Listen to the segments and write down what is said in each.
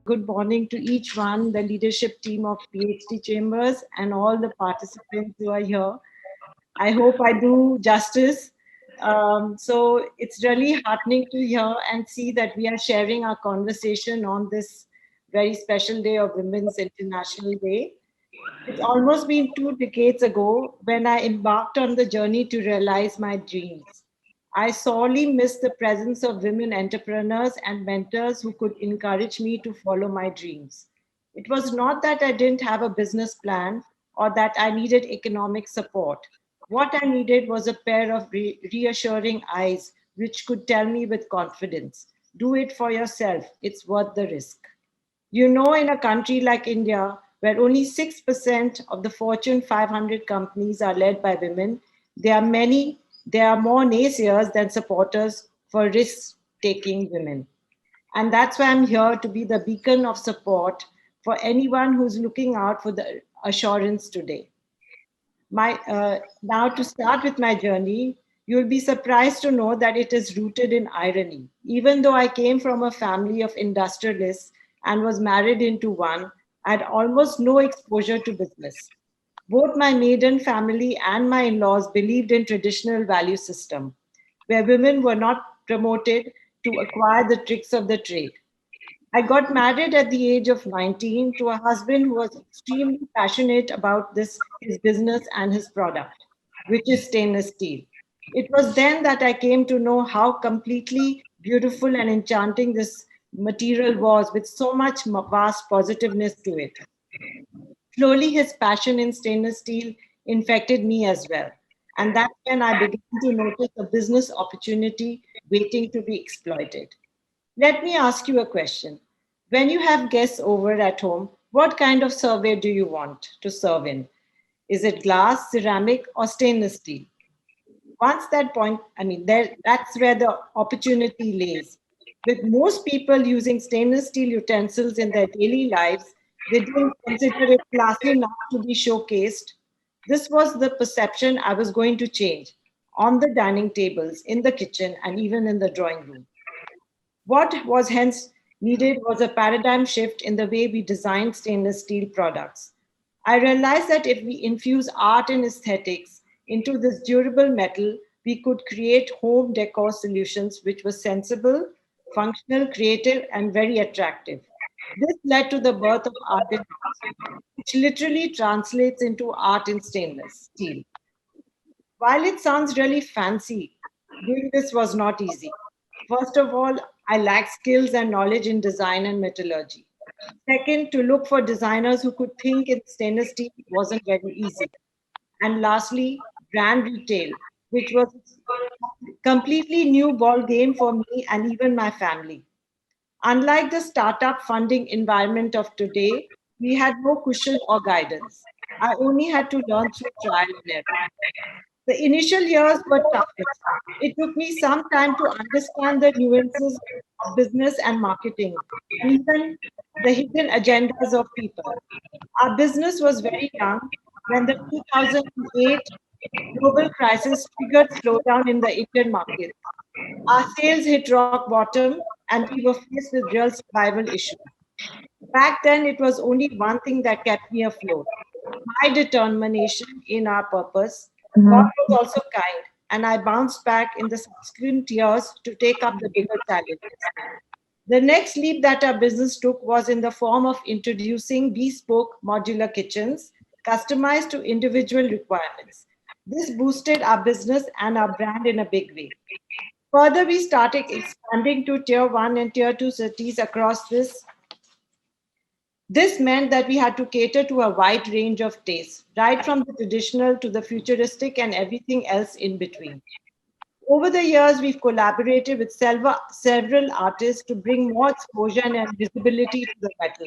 good morning to each one, the leadership team of PhD Chambers, and all the participants who are here. I hope I do justice. So it's really heartening to hear and see that we are sharing our conversation on this very special day of Women's International Day. It's almost been 2 decades ago when I embarked on the journey to realize my dreams. I sorely miss the presence of women entrepreneurs and mentors who could encourage me to follow my dreams. It was not that I didn't have a business plan or that I needed economic support. What I needed was a pair of reassuring eyes which could tell me with confidence, do it for yourself, it's worth the risk. In a country like India, where only 6% of the Fortune 500 companies are led by women, there are more naysayers than supporters for risk taking women. And that's why I'm here to be the beacon of support for anyone who's looking out for the assurance today. Now, to start with my journey, you'll be surprised to know that it is rooted in irony. Even though I came from a family of industrialists and was married into one, I had almost no exposure to business. Both my maiden family and my in-laws believed in traditional value system, where women were not promoted to acquire the tricks of the trade. I got married at the age of 19 to a husband who was extremely passionate about his business and his product, which is stainless steel. It was then that I came to know how completely beautiful and enchanting this material was, with so much vast positiveness to it. Slowly, his passion in stainless steel infected me as well. And that's when I began to notice a business opportunity waiting to be exploited. Let me ask you a question. When you have guests over at home, what kind of survey do you want to serve in? Is it glass, ceramic, or stainless steel? Once that point, that's where the opportunity lays. With most people using stainless steel utensils in their daily lives, they don't consider it classy enough to be showcased. This was the perception I was going to change on the dining tables, in the kitchen, and even in the drawing room. What was hence needed was a paradigm shift in the way we design stainless steel products. I realized that if we infuse art and aesthetics into this durable metal, we could create home decor solutions which were sensible, functional, creative, and very attractive. This led to the birth of art in house, which literally translates into art in stainless steel. While it sounds really fancy, doing this was not easy. First of all, I lacked skills and knowledge in design and metallurgy. Second, to look for designers who could think in stainless steel wasn't very easy. And lastly, brand retail, which was a completely new ball game for me and even my family. Unlike the startup funding environment of today, we had no cushion or guidance. I only had to learn through trial and error. The initial years were toughest. It took me some time to understand the nuances of business and marketing, even the hidden agendas of people. Our business was very young when the 2008 global crisis triggered slowdown in the Indian market. Our sales hit rock bottom and we were faced with real survival issues. Back then, it was only one thing that kept me afloat: my determination in our purpose. God Mhm. was also kind, and I bounced back in the subsequent years to take up the bigger challenges. The next leap that our business took was in the form of introducing bespoke modular kitchens customized to individual requirements. This boosted our business and our brand in a big way. Further, we started expanding to tier 1 and tier 2 cities across this meant that we had to cater to a wide range of tastes, right from the traditional to the futuristic and everything else in between. Over the years, we've collaborated with several artists to bring more exposure and visibility to the metal.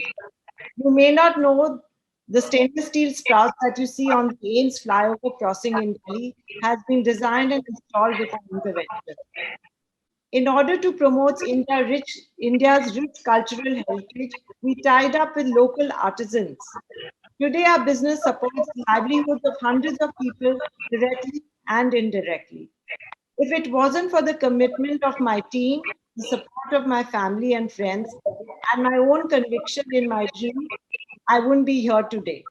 You may not know the stainless steel sprouts that you see on the Ames flyover crossing in Delhi has been designed and installed with an intervention. In order to promote India's rich cultural heritage, we tied up with local artisans. Today, our business supports the livelihoods of hundreds of people directly and indirectly. If it wasn't for the commitment of my team, the support of my family and friends, and my own conviction in my dream, I wouldn't be here today.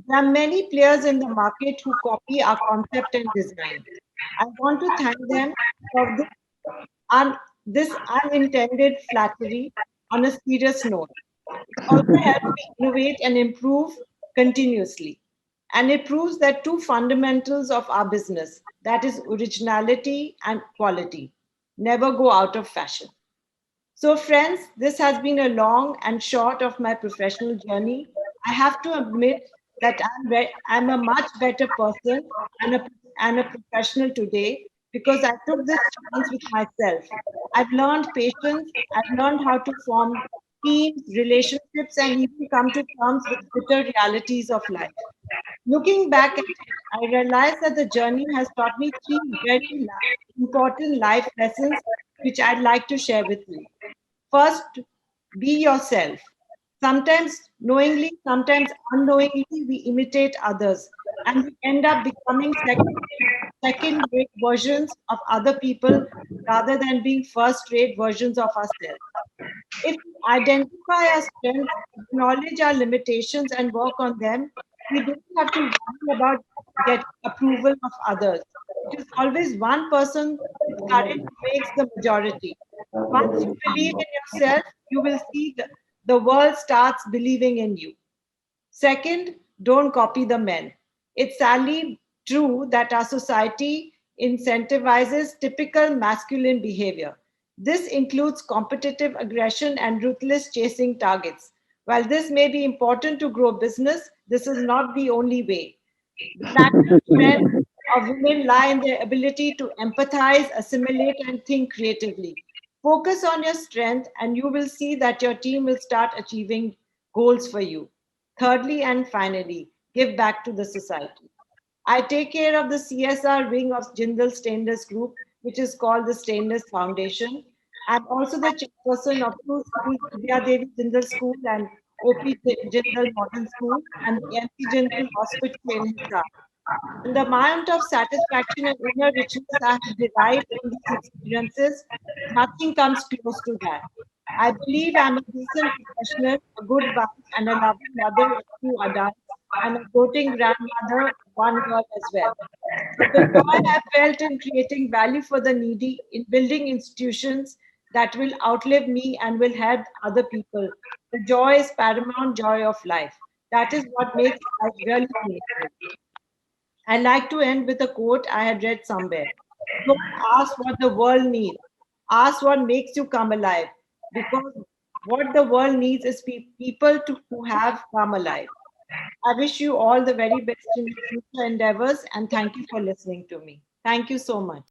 There are many players in the market who copy our concept and design. I want to thank them for this unintended flattery on a serious note. It also helps me innovate and improve continuously. And it proves that two fundamentals of our business, that is originality and quality, never go out of fashion. So, friends, this has been a long and short of my professional journey. I have to admit that I'm a much better person and a professional today because I took this chance with myself. I've learned patience, I've learned how to form teams, relationships, and even come to terms with bitter realities of life. Looking back at it, I realized that the journey has taught me three important life lessons which I'd like to share with you. First, be yourself. Sometimes knowingly, sometimes unknowingly, we imitate others and we end up becoming second rate versions of other people rather than being first rate versions of ourselves. If we identify our strengths, acknowledge our limitations, and work on them, we don't have to worry about getting approval of others. It is always one person with courage who makes the majority. Once you believe in yourself, you will see the world starts believing in you. Second, don't copy the men. It's sadly true that our society incentivizes typical masculine behavior. This includes competitive aggression and ruthless chasing targets. While this may be important to grow business, this is not the only way. The natural strength of women lie in their ability to empathize, assimilate, and think creatively. Focus on your strength, and you will see that your team will start achieving goals for you. Thirdly, and finally, give back to the society. I take care of the CSR wing of Jindal Stainless Group, which is called the Stainless Foundation. I'm also the chairperson of two schools, Vidya Devi Jindal School and OP Jindal Modern School, and the MC Jindal Hospital in Hisar. And the amount of satisfaction and inner richness I have derived from these experiences, nothing comes close to that. I believe I'm a decent professional, a good wife, and a loving mother of two adults, and a doting grandmother, one girl as well. So the joy I felt in creating value for the needy, in building institutions that will outlive me and will help other people, the joy is paramount joy of life. That is what makes life really meaningful. I like to end with a quote I had read somewhere. Don't ask what the world needs. Ask what makes you come alive. Because what the world needs is people who have come alive. I wish you all the very best in your future endeavors and thank you for listening to me. Thank you so much.